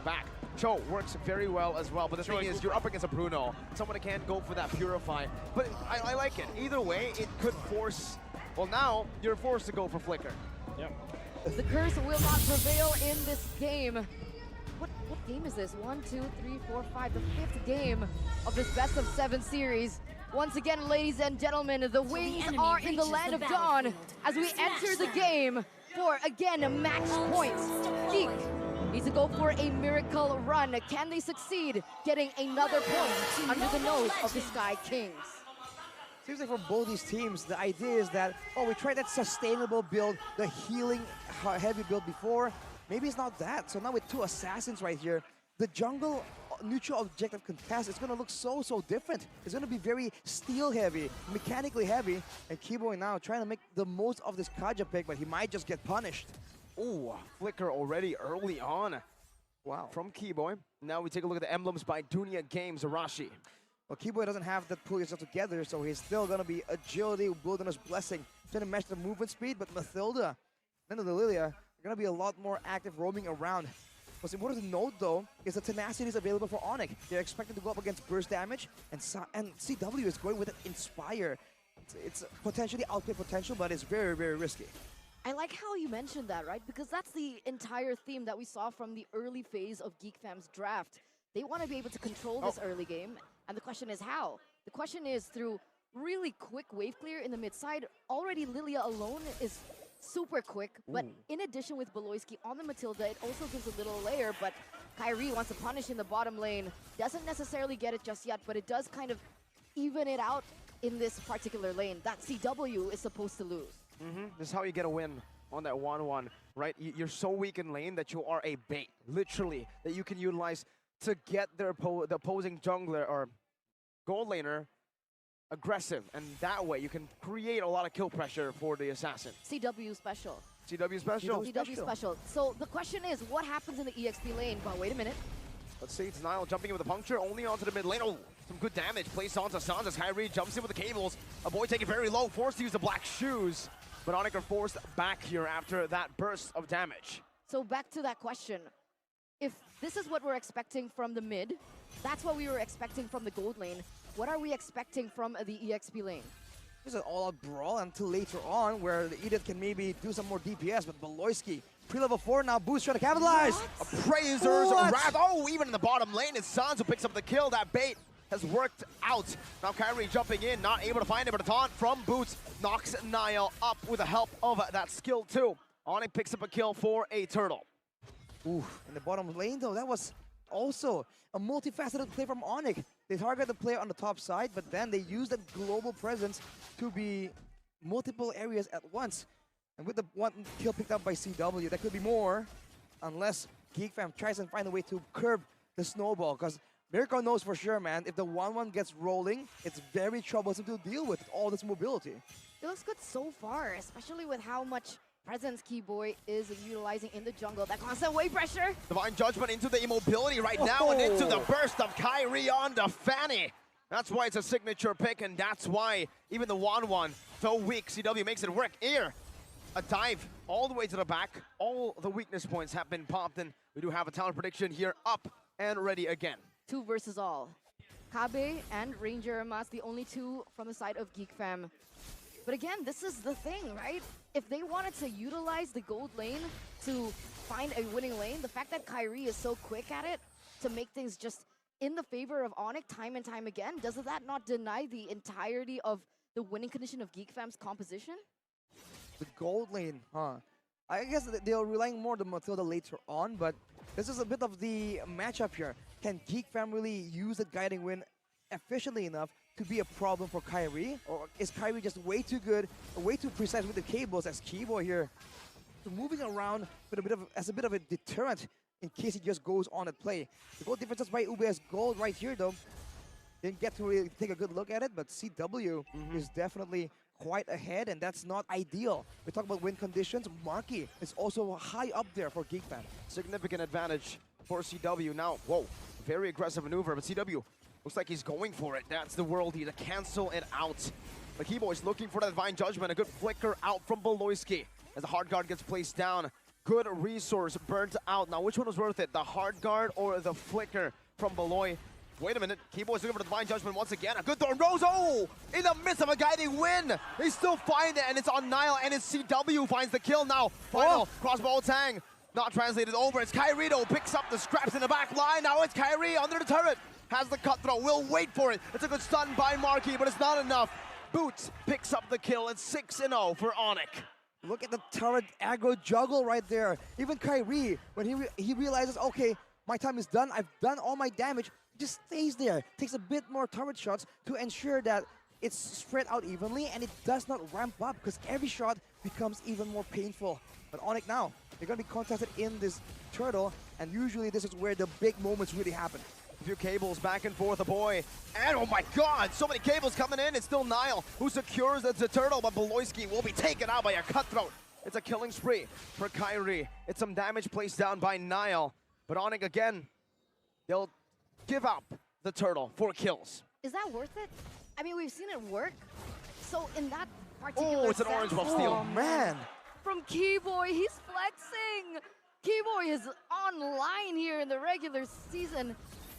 back. Cho works very well as well, but the thing is, you're up against a Bruno, someone that can't go for that Purify. But I like it. Either way, it could force, well now, you're forced to go for Flicker. Yep. The curse will not prevail in this game. What game is this? 1, 2, 3, 4, 5. The 5th game of this best of 7 series. Once again, ladies and gentlemen, the wings are in the land of dawn as we enter the game for, again, max points. Geek needs to go for a miracle run. Can they succeed getting another point under the nose of the Sky Kings? Seems like for both these teams, the idea is that, oh, we tried that sustainable build, the healing heavy build before. Maybe it's not that. So now with 2 assassins right here, the jungle neutral objective contest is going to look so different. It's going to be very steel heavy, mechanically heavy, and Keyboy now trying to make the most of this Kaja pick, but he might just get punished. Ooh, Flicker already early on. Wow. From Keyboy. Now we take a look at the emblems by Dunia Games, Arashi. Well, Keyboy doesn't have that pull yourself together, so he's still going to be agility, wilderness blessing, trying to match the movement speed, but Mathilda and the Lilia are going to be a lot more active roaming around. What's important to note, though, is the tenacity is available for Onic. They're expected to go up against burst damage, and CW is going with an Inspire. It's potentially outplay potential, but it's very risky. I like how you mentioned that, right? Because that's the entire theme that we saw from the early phase of Geek Fam's draft. They want to be able to control this early game, and the question is how? The question is through really quick wave clear in the mid side. Already Lilia alone is super quick, but in addition with Beloyski on the Matilda, it also gives a little layer, but Kyrie wants to punish in the bottom lane. Doesn't necessarily get it just yet, but it does kind of even it out in this particular lane that CW is supposed to lose. This is how you get a win on that 1-1, right? You're so weak in lane that you are a bait, literally, that you can utilize to get the opposing jungler or gold laner aggressive, and that way you can create a lot of kill pressure for the assassin. CW special. CW special. CW special. So the question is, what happens in the EXP lane? But wait a minute. Let's see, it's Nile jumping in with a puncture, only onto the mid lane. Oh, some good damage placed onto Sans as Kyrie jumps in with the cables. A boy taking very low, forced to use the black shoes. But Onic are forced back here after that burst of damage. So back to that question. If this is what we're expecting from the mid, that's what we were expecting from the gold lane. What are we expecting from the EXP lane? This is an all-out brawl until later on, where the Edith can maybe do some more DPS, but Beloyski, pre-level 4 now, Boost trying to capitalize. Appraisers, Wrath, even in the bottom lane, it's Sans who picks up the kill. That bait has worked out. Now Kyrie jumping in, not able to find it, but a taunt from Boots knocks Niall up with the help of that skill too. Onic picks up a kill for a turtle. Ooh, in the bottom lane though, that was also a multifaceted play from Onic. They target the player on the top side, but then they use that global presence to be multiple areas at once. And with the 1 kill picked up by CW, that could be more, unless Geek Fam tries and find a way to curb the snowball, because Mirko knows for sure, man, if the 1-1 gets rolling, it's very troublesome to deal with all this mobility. It looks good so far, especially with how much presence Keyboy is utilizing in the jungle. That constant wave pressure. Divine Judgment into the immobility right now and into the burst of Kyrie onto Fanny. That's why it's a signature pick, and that's why even the 1-1, so weak, CW makes it work here. A dive all the way to the back. All the weakness points have been popped, and we do have a talent prediction here, up and ready again. 2 versus all. Kabe and Ranger Mas, the only 2 from the side of Geek Fam. But again, this is the thing, right? If they wanted to utilize the gold lane to find a winning lane, the fact that Kyrie is so quick at it to make things just in the favor of Onic time and time again, does that not deny the entirety of the winning condition of Geek Fam's composition? The gold lane, huh? I guess they're relying more on the Matilda later on, but this is a bit of the matchup here. Can Geek Fam really use the guiding wind efficiently enough to be a problem for Kyrie? Or is Kyrie just way too good, way too precise with the cables as Keyboy here? So moving around with as a bit of a deterrent in case he just goes on at play. The gold differences by UBS gold right here though. Didn't get to really take a good look at it, but CW is definitely quite ahead, and that's not ideal. We talk about win conditions. Marky is also high up there for Geek Fam. Significant advantage for CW. Now, whoa, very aggressive maneuver, but CW looks like he's going for it. That's the worldie to cancel it out. The Keyboy's looking for that Divine Judgment. A good flicker out from Beloyski as the hard guard gets placed down. good resource burnt out. Now, which one was worth it? The hard guard or the flicker from Beloy? Wait a minute. Keyboard's looking for the Divine Judgment once again. A good throw. Rose, oh! In the midst of a guiding win. They still find it, and it's on Nile, and it's CW finds the kill now. Final crossbow tang. Not translated over. It's Kyrie though. Picks up the scraps in the back line. Now it's Kyrie under the turret. Has the cutthroat. Will wait for it. It's a good stun by Marquis, but it's not enough. Boots picks up the kill. It's 6-0 for Onic. Look at the turret aggro juggle right there. Even Kyrie, when he realizes, okay, my time is done. I've done all my damage. He just stays there. Takes a bit more turret shots to ensure that it's spread out evenly and it does not ramp up because every shot becomes even more painful. But Onic now, they're going to be contested in this turtle, and usually this is where the big moments really happen. A few cables back and forth, a boy. And oh my god, so many cables coming in. It's still Nile who secures the turtle, but Beloyski will be taken out by a cutthroat. It's a killing spree for Kyrie. It's some damage placed down by Nile. But Onic again, they'll give up the turtle for kills. Is that worth it? I mean, we've seen it work. So in that particular it's an orange buff steal. Oh man. From Keyboy, he's flexing. Keyboy is online here in the regular season.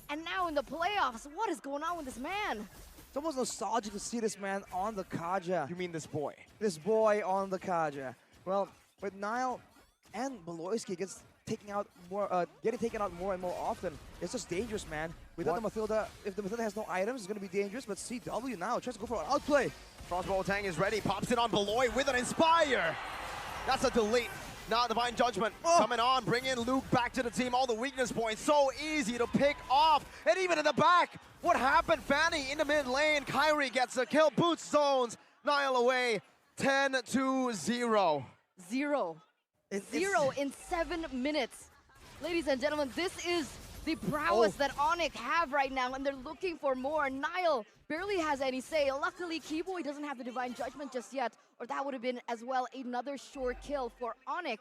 And now in the playoffs, what is going on with this man? It's almost nostalgic to see this man on the Kaja. You mean this boy? This boy on the Kaja. Well, with Nile and Beloyski getting taken out more and more often, it's just dangerous, man. Without the Mathilda, if the Mathilda has no items, it's going to be dangerous. But CW now tries to go for an outplay. Crossbow Tang is ready, pops it on Beloy with an Inspire. That's a delete. Now Divine Judgment coming on, bringing Luke back to the team. All the weakness points, so easy to pick off. And even in the back, what happened? Fanny in the mid lane. Kyrie gets a kill, boots zones. Nile away, 10-0. Zero in 7 minutes. Ladies and gentlemen, this is the prowess that Onic have right now, and they're looking for more. Nile barely has any say. Luckily, Keyboy doesn't have the Divine Judgment just yet, or that would have been as well another sure kill for Onic.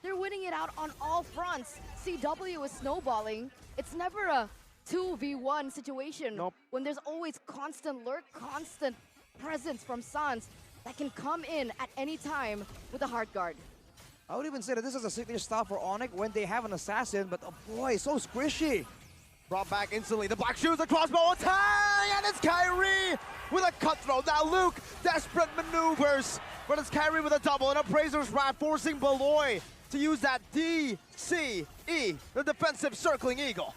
They're winning it out on all fronts. CW is snowballing. It's never a 2v1 situation when there's always constant lurk, constant presence from Sans that can come in at any time with a hard guard. I would even say that this is a signature style for Onic when they have an assassin, but oh boy, so squishy. Brought back instantly. The black shoes, the crossbow attack, and it's Kyrie with a cutthroat. Now Luke, desperate maneuvers, but it's Kyrie with a double and Appraiser's Wrath, forcing Beloy to use that DCE, the defensive circling eagle.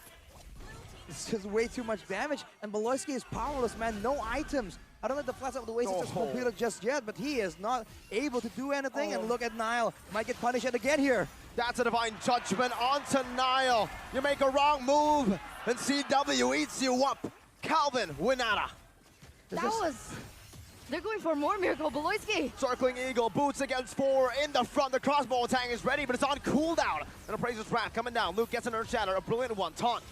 It's just way too much damage, and Beloyski is powerless, man. No items. I don't know if the flash of the waste is completed just yet, but he is not able to do anything. And look at Nile, might get punished yet again here. That's a Divine Judgment onto Nile. You make a wrong move, and CW eats you up. Calvin Winata. They're going for more Miracle Beloyski. Circling Eagle, boots against 4 in the front. The crossbow attack is ready, but it's on cooldown. And Appraiser's Wrath coming down. Luke gets an Earth Shatter, a brilliant one. Taunt.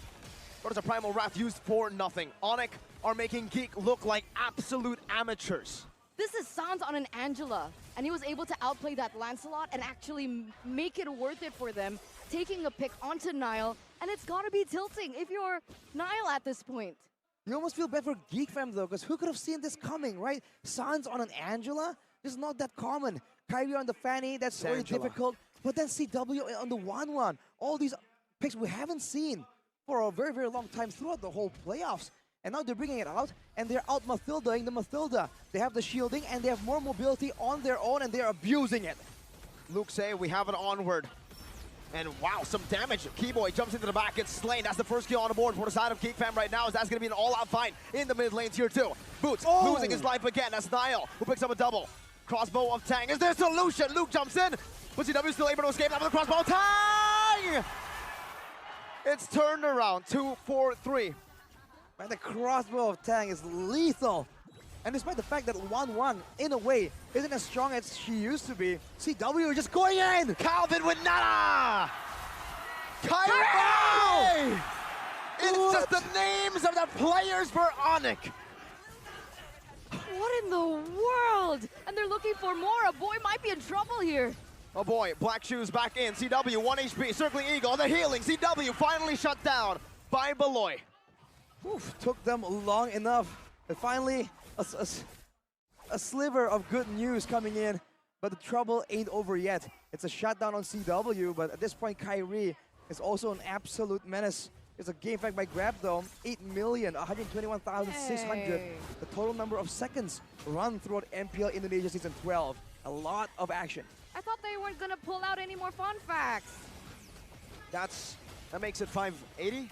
What is a Primal Wrath used for? Nothing. Onic are making Geek look like absolute amateurs. This is Sans on an Angela, and he was able to outplay that Lancelot and actually make it worth it for them, taking a pick onto Nile, and it's gotta be tilting if you're Nile at this point. You almost feel bad for Geek fam though, because who could have seen this coming, right? Sans on an Angela? This is not that common. Kyrie on the Fanny, that's very difficult. But then CW on the 1-1. All these picks we haven't seen for a very, very long time throughout the whole playoffs. And now they're bringing it out, and they're out Mathilda-ing the Mathilda. They have the shielding, and they have more mobility on their own, and they're abusing it. Luke say we have an onward. And wow, some damage. Keyboy jumps into the back, gets slain. That's the first kill on the board for the side of Geek fam right now, as that's going to be an all-out fight in the mid lane tier 2. Boots losing his life again. That's Nile, who picks up a double. Crossbow of Tang. Is there a solution? Luke jumps in, but CW still able to escape out of the crossbow. Tang! It's turned around, 2-4-3. Man, the crossbow of Tang is lethal. And despite the fact that 1-1, in a way, isn't as strong as she used to be, CW just going in! Calvin with nada! Kyrie! It's just the names of the players for Onic. What in the world? And they're looking for more. A boy might be in trouble here. Oh boy, Black Shoes back in. CW, 1 HP, circling Eagle, the healing. CW finally shut down by Beloy. Oof, took them long enough. And finally, a sliver of good news coming in. but the trouble ain't over yet. It's a shutdown on CW, but at this point, Kyrie is also an absolute menace. It's a game fact by Grab though, 8,121,600. Hey. The total number of seconds run throughout MPL Indonesia Season 12. A lot of action. I thought they weren't gonna pull out any more fun facts. That makes it 580.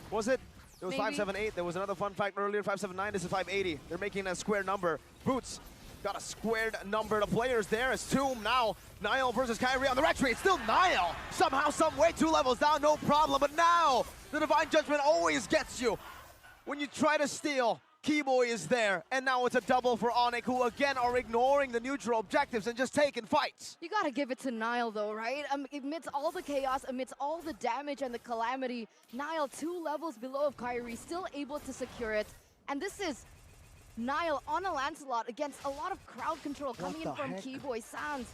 Was it? It was Maybe. 578. There was another fun fact earlier, 579. This is 580. They're making a square number. Boots got a squared number. The players there is Tomb now. Niall versus Kyrie on the retreat. It's still Niall. Somehow, some way, 2 levels down, no problem. But now, the Divine Judgment always gets you. When you try to steal, Keyboy is there. And now it's a double for Onic, who again are ignoring the neutral objectives and just taking fights. You gotta give it to Niall though, right? Amidst all the chaos, amidst all the damage and the calamity, Niall 2 levels below of Kyrie, still able to secure it. And this is Niall on a Lancelot against a lot of crowd control coming in from Keyboy Sans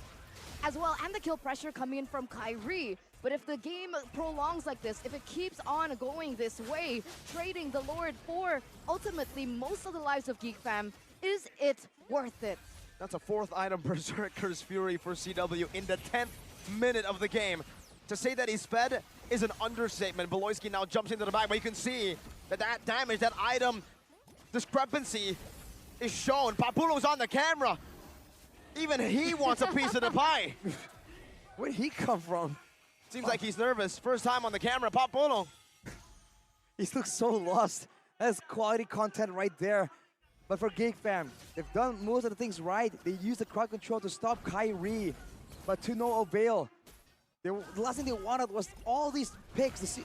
as well, and the kill pressure coming in from Kyrie. But if the game prolongs like this, if it keeps on going this way, trading the Lord for ultimately most of the lives of Geek Fam, is it worth it? That's a 4th item, Berserker's Fury for CW in the 10th minute of the game. To say that he's fed is an understatement. Beloyski now jumps into the back, but you can see that that damage, that item discrepancy is shown. Papulo's on the camera. Even he wants a piece of the pie. Where'd he come from? Seems like he's nervous. First time on the camera, Papulo. He looks so lost. That's quality content right there. But for Geek Fam, they've done most of the things right. They used the crowd control to stop Kyrie, but to no avail. The last thing they wanted was all these picks,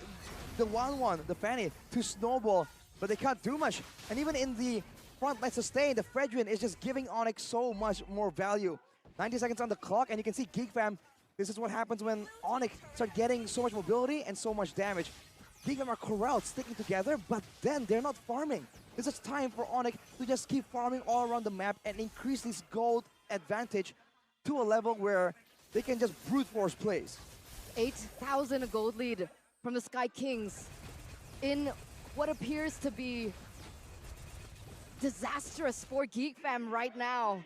the 1-1, the Fanny, to snowball, but they can't do much. And even in the front line sustain, the Fredrin is just giving Onic so much more value. 90 seconds on the clock, and you can see Geek Fam. This is what happens when Onic start getting so much mobility and so much damage. Geek Fam are corralled, sticking together, but then they're not farming. This is time for Onic to just keep farming all around the map and increase this gold advantage to a level where they can just brute force plays. 8,000 gold lead from the Sky Kings in what appears to be disastrous for Geek Fam right now.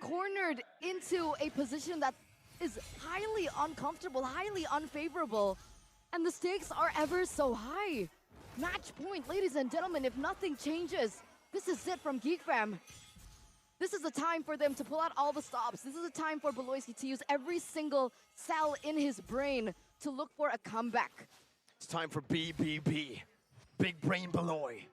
Cornered into a position that is highly uncomfortable, highly unfavorable, and the stakes are ever so high. Match point, ladies and gentlemen, if nothing changes, this is it from Geek Fam. This is the time for them to pull out all the stops. This is the time for Beloyski to use every single cell in his brain to look for a comeback. It's time for BBB. Big Brain Beloy.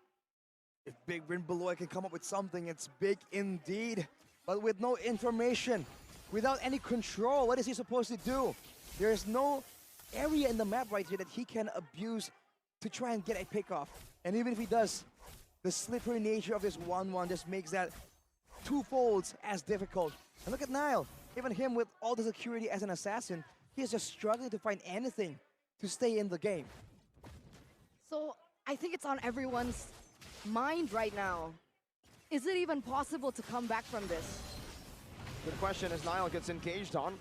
If Big Brain Beloy can come up with something, it's big indeed. But with no information, without any control, what is he supposed to do? There is no area in the map right here that he can abuse to try and get a pick off. And even if he does, the slippery nature of this 1-1 just makes that twofolds as difficult. And look at Niall. Even him with all the security as an assassin, he is just struggling to find anything to stay in the game. So I think it's on everyone's mind right now. Is it even possible to come back from this? Good question as Niall gets engaged on.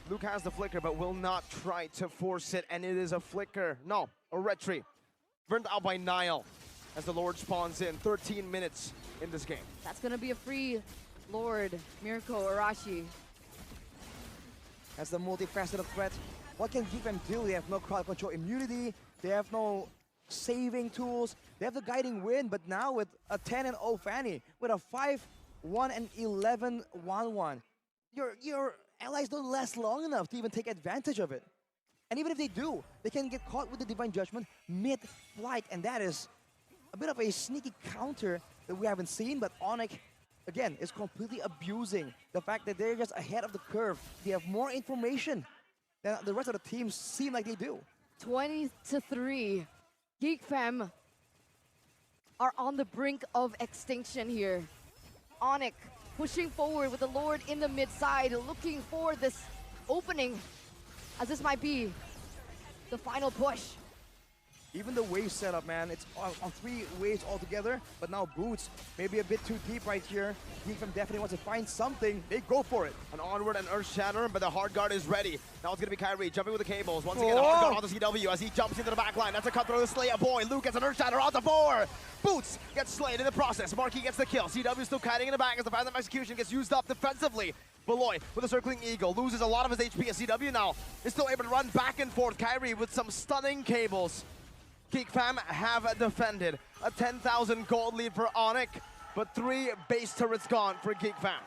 Luke has the flicker but will not try to force it, and it is a flicker. No, a retreat. Burned out by Niall as the Lord spawns in. 13 minutes in this game. That's gonna be a free Lord, Mirko Arashi. As the multifaceted threat, what can Geek Fam do? They have no crowd control immunity, they have no saving tools, they have the guiding wind, but now with a 10-0 Fanny, with a 5-1-11 1-1, your allies don't last long enough to even take advantage of it. And even if they do, they can get caught with the Divine Judgment mid-flight, and that is a bit of a sneaky counter that we haven't seen, but Onic, again, is completely abusing the fact that they're just ahead of the curve. They have more information than the rest of the teams seem like they do. 20-3. Geek Fam are on the brink of extinction here. Onic pushing forward with the Lord in the mid side, looking for this opening, as this might be the final push. Even the wave setup, man, it's on 3 waves altogether, but now Boots maybe a bit too deep right here. Geek Fam definitely wants to find something. They go for it. An onward and Earth Shatter, but the hard guard is ready. Now it's going to be Kyrie jumping with the cables. Once again, the hard guard on the CW as he jumps into the back line. That's a cut through the Slayer boy. Luke gets an Earth Shatter on the 4. Boots gets slayed in the process. Marquis gets the kill. CW still kiting in the back as the Phantom Execution gets used up defensively. Beloy with a circling eagle, loses a lot of his HP as CW now is still able to run back and forth. Kyrie with some stunning cables. Geek Fam have defended a 10,000 gold lead for Onic, but 3 base turrets gone for Geek Fam.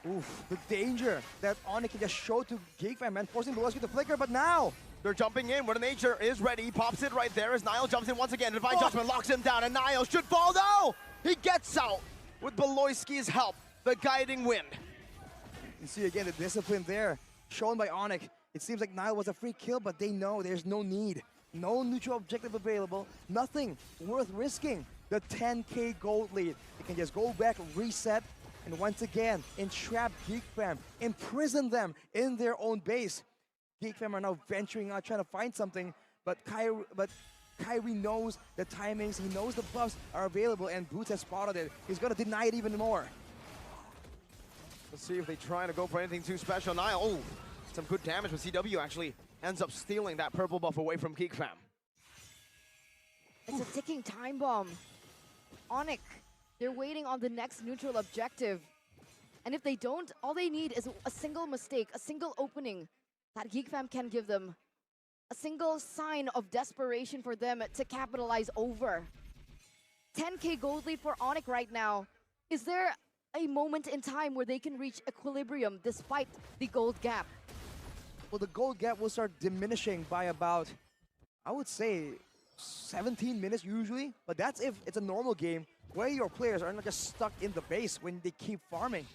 Oof, the danger that Onic can just show to Geek Fam, man, forcing Beloski to flicker, but now they're jumping in where the nature is ready. He pops it right there as Niall jumps in once again. Divine Judgment locks him down, and Niall should fall. No! He gets out with Beloyski's help. The guiding wind. You see again the discipline there shown by Onic. It seems like Niall was a free kill, but they know there's no need. No neutral objective available. Nothing worth risking. The 10k gold lead. They can just go back, reset, and once again entrap Geek Fam, imprison them in their own base. Geek Fam are now venturing out, trying to find something, but Kyrie knows the timings, he knows the buffs are available, and Boots has spotted it. He's gonna deny it even more. Let's see if they try to go for anything too special. Niall, oh, some good damage, but CW actually ends up stealing that purple buff away from Geek Fam. It's a ticking time bomb. Onic, they're waiting on the next neutral objective. And if they don't, all they need is a single mistake, a single opening that Geek Fam can give them. A single sign of desperation for them to capitalize over. 10k gold lead for Onic right now. Is there a moment in time where they can reach equilibrium despite the gold gap? Well, the gold gap will start diminishing by about, I would say, 17 minutes usually, but that's if it's a normal game where your players are not just stuck in the base when they keep farming.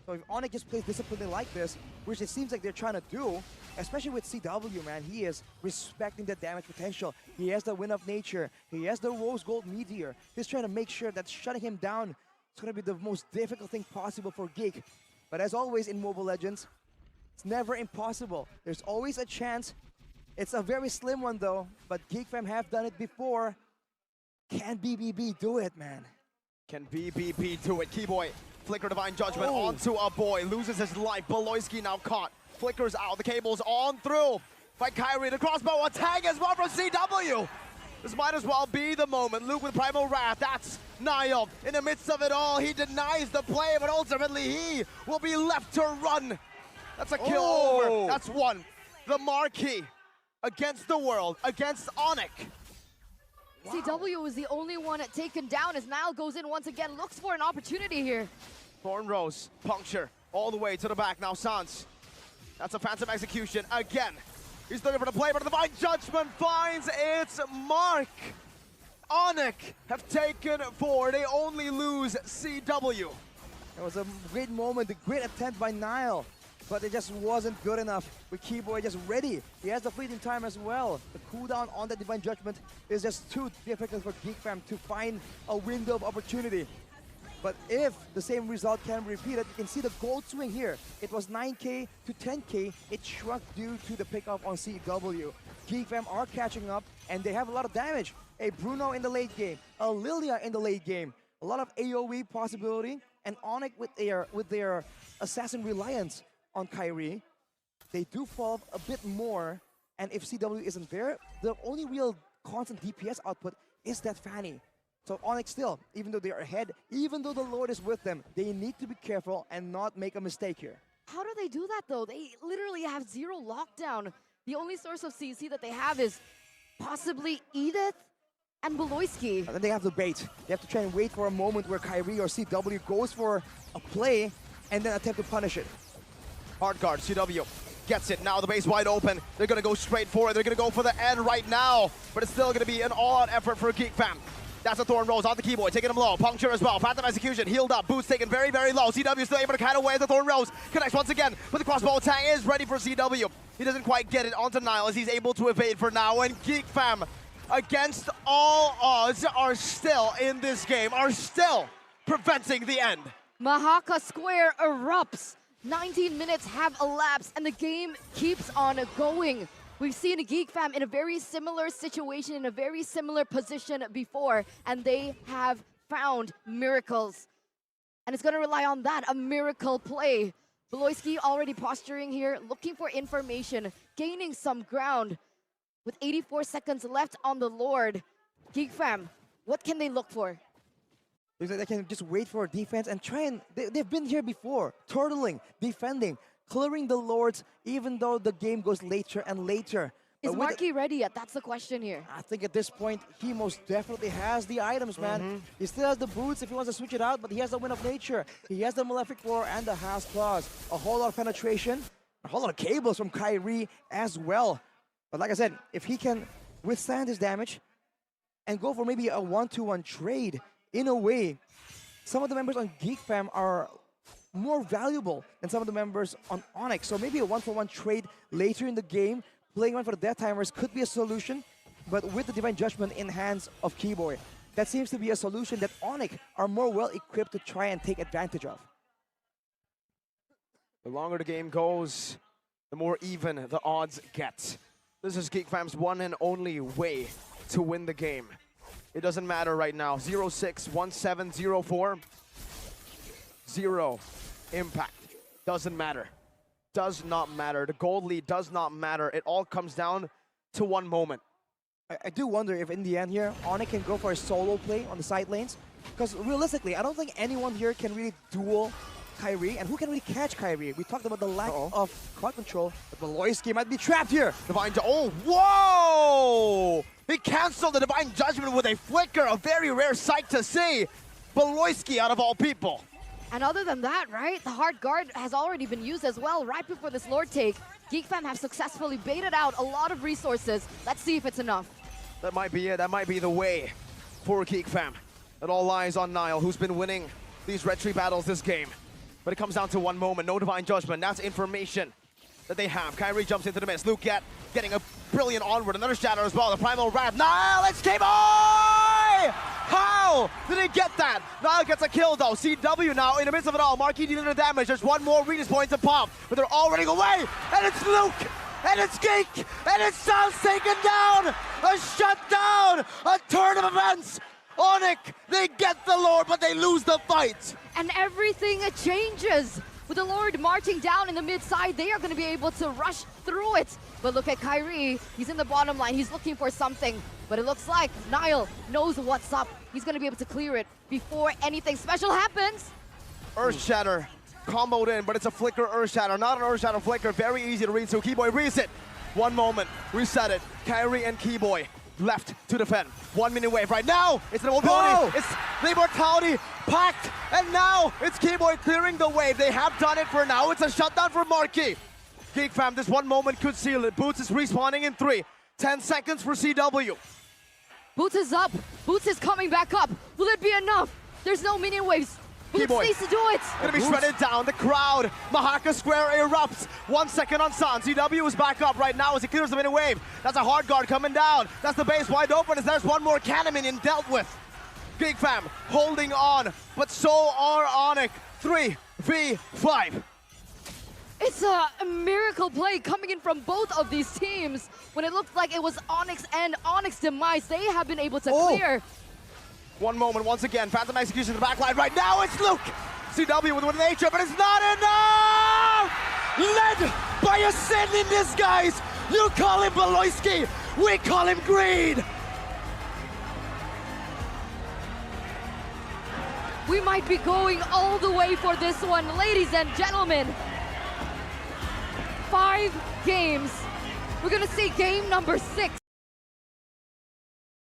So if Onic just plays disciplinedly like this, which it seems like they're trying to do, especially with CW, man, he is respecting the damage potential. He has the Wind of Nature. He has the Rose Gold Meteor. He's trying to make sure that shutting him down is going to be the most difficult thing possible for Geek. But as always in Mobile Legends, it's never impossible. There's always a chance. It's a very slim one though, but Geek Fam have done it before. Can BBB do it, man? Can BBB do it? Keyboy, Flicker Divine Judgment onto a boy, loses his life. Beloyski now caught, flickers out, the cables on through by Kyrie. The crossbow attack as well from CW. This might as well be the moment. Luke with Primal Wrath, that's Niall. In the midst of it all, he denies the play, but ultimately he will be left to run. That's a kill over. That's one. The marquee against the world, against Onic. Wow. CW is the only one taken down as Niall goes in once again, looks for an opportunity here. Thorn Rose, puncture, all the way to the back. Now Sans, that's a phantom execution again. He's looking for the play, but the Divine Judgment finds its mark. Onic have taken 4. They only lose CW. It was a great moment, a great attempt by Niall, but it just wasn't good enough with Keyboy just ready. He has the fleeting time as well. The cooldown on the Divine Judgment is just too difficult for Geek Fam to find a window of opportunity. But if the same result can be repeated, you can see the gold swing here. It was 9k to 10k. It shrunk due to the pickoff on CW. Geek Fam are catching up, and they have a lot of damage. A Bruno in the late game, a Lilia in the late game, a lot of AoE possibility, and Onic with their assassin reliance on Kyrie. They do fall a bit more, and if CW isn't there, the only real constant DPS output is that Fanny. So Onic still, even though they're ahead, even though the Lord is with them, they need to be careful and not make a mistake here. How do they do that though? They literally have 0 lockdown. The only source of CC that they have is possibly Edith and Beloyski. And then they have to bait. They have to try and wait for a moment where Kyrie or CW goes for a play and then attempt to punish it. Hard guard, CW gets it. Now the base wide open. They're going to go straight for it. They're going to go for the end right now. But it's still going to be an all-out effort for Geek Fam. That's a Thorn Rose on the Keyboy, taking him low. Puncture as well. Phantom execution, healed up. Boots taken very, very low. CW still able to kite away the Thorn Rose. Connects once again with the crossbow attack. Is ready for CW. He doesn't quite get it onto Niall as he's able to evade for now. And Geek Fam, against all odds, are still in this game, are still preventing the end. Mahaka Square erupts. 19 minutes have elapsed and the game keeps on going. We've seen Geek Fam in a very similar situation, in a very similar position before, and they have found miracles. And it's going to rely on that, a miracle play. Beloyski already posturing here, looking for information, gaining some ground. With 84 seconds left on the Lord, Geek Fam, what can they look for? Looks like they can just wait for defense and try and... They've been here before, turtling, defending, clearing the lords, even though the game goes later and later. Is Marky ready yet? That's the question here. I think at this point, he most definitely has the items, man. He still has the boots if he wants to switch it out, but he has the Wind of Nature. He has the Malefic Roar and the House Claws. A whole lot of penetration, a whole lot of cables from Kyrie as well. But like I said, if he can withstand his damage and go for maybe a 1-2-1 trade, in a way, some of the members on Geek Fam are more valuable than some of the members on Onic. So maybe a 1-for-1 trade later in the game, playing one for the Death Timers could be a solution, but with the Divine Judgment in hands of Keyboy, that seems to be a solution that Onic are more well equipped to try and take advantage of. The longer the game goes, the more even the odds get. This is Geek Fam's one and only way to win the game. It doesn't matter right now. 0-6, 1-7, 0-4. 0 impact. Doesn't matter. Does not matter. The gold lead does not matter. It all comes down to one moment. I do wonder if in the end here, Onic can go for a solo play on the side lanes. Because realistically, I don't think anyone here can really duel Kyrie. And who can really catch Kyrie? We talked about the lack of crowd control, but Beloyski might be trapped here. Oh, whoa! He canceled the Divine Judgment with a flicker, a very rare sight to see. Beloyski out of all people. And other than that, right, the hard guard has already been used as well right before this Lord take. Geek Fam have successfully baited out a lot of resources. Let's see if it's enough. That might be it. That might be the way for Geek Fam. It all lies on Niall, who's been winning these Red Tree battles this game. But it comes down to one moment. No Divine Judgment. That's information that they have. Kyrie jumps into the mist. Luke getting a brilliant onward. Another shatter as well. The Primal Wrath. Niall, it's Keyboy! How did he get that? Niall gets a kill though. CW now in the midst of it all. Marquis dealing the damage. There's one more Regis point to pop, but they're all running away. And it's Luke! And it's Geek! And it's Sal's taken down! A shutdown! A turn of events! Onic, they get the Lord, but they lose the fight! And everything changes. With the Lord marching down in the mid side, they are going to be able to rush through it. But look at Kyrie. He's in the bottom line. He's looking for something. But it looks like Niall knows what's up. He's going to be able to clear it before anything special happens. Earth Shatter comboed in, but it's a flicker Earth Shatter, not an Earth Shatter flicker. Very easy to read through. Keyboy reads it. One moment, reset it. Kyrie and Keyboy left to defend. 1 minute wave right now. It's the mobility. It's the immortality packed, and now it's Keyboy clearing the wave. They have done it for now. It's a shutdown for Marquis. Geek Fam, this one moment could seal it. Boots is respawning in 3. 10 seconds for CW. Boots is up. Boots is coming back up. Will it be enough? There's no minion waves. Boots needs to do it. Gonna be shredded down. The crowd. Mahaka Square erupts. 1 second on Sun. CW is back up right now as he clears the mini wave. That's a hard guard coming down. That's the base wide open as there's one more cannon minion dealt with. Geek Fam holding on, but so are Onic. 3v5. It's a miracle play coming in from both of these teams. When it looked like it was Onyx and Onyx demise, they have been able to clear. One moment, once again, Phantom Execution in the back line. Right now, it's Luke. CW with one nature, but it's not enough! Led by a sin in disguise. You call him Beloyski, we call him greed. We might be going all the way for this one, ladies and gentlemen. 5 games. We're gonna see game number 6.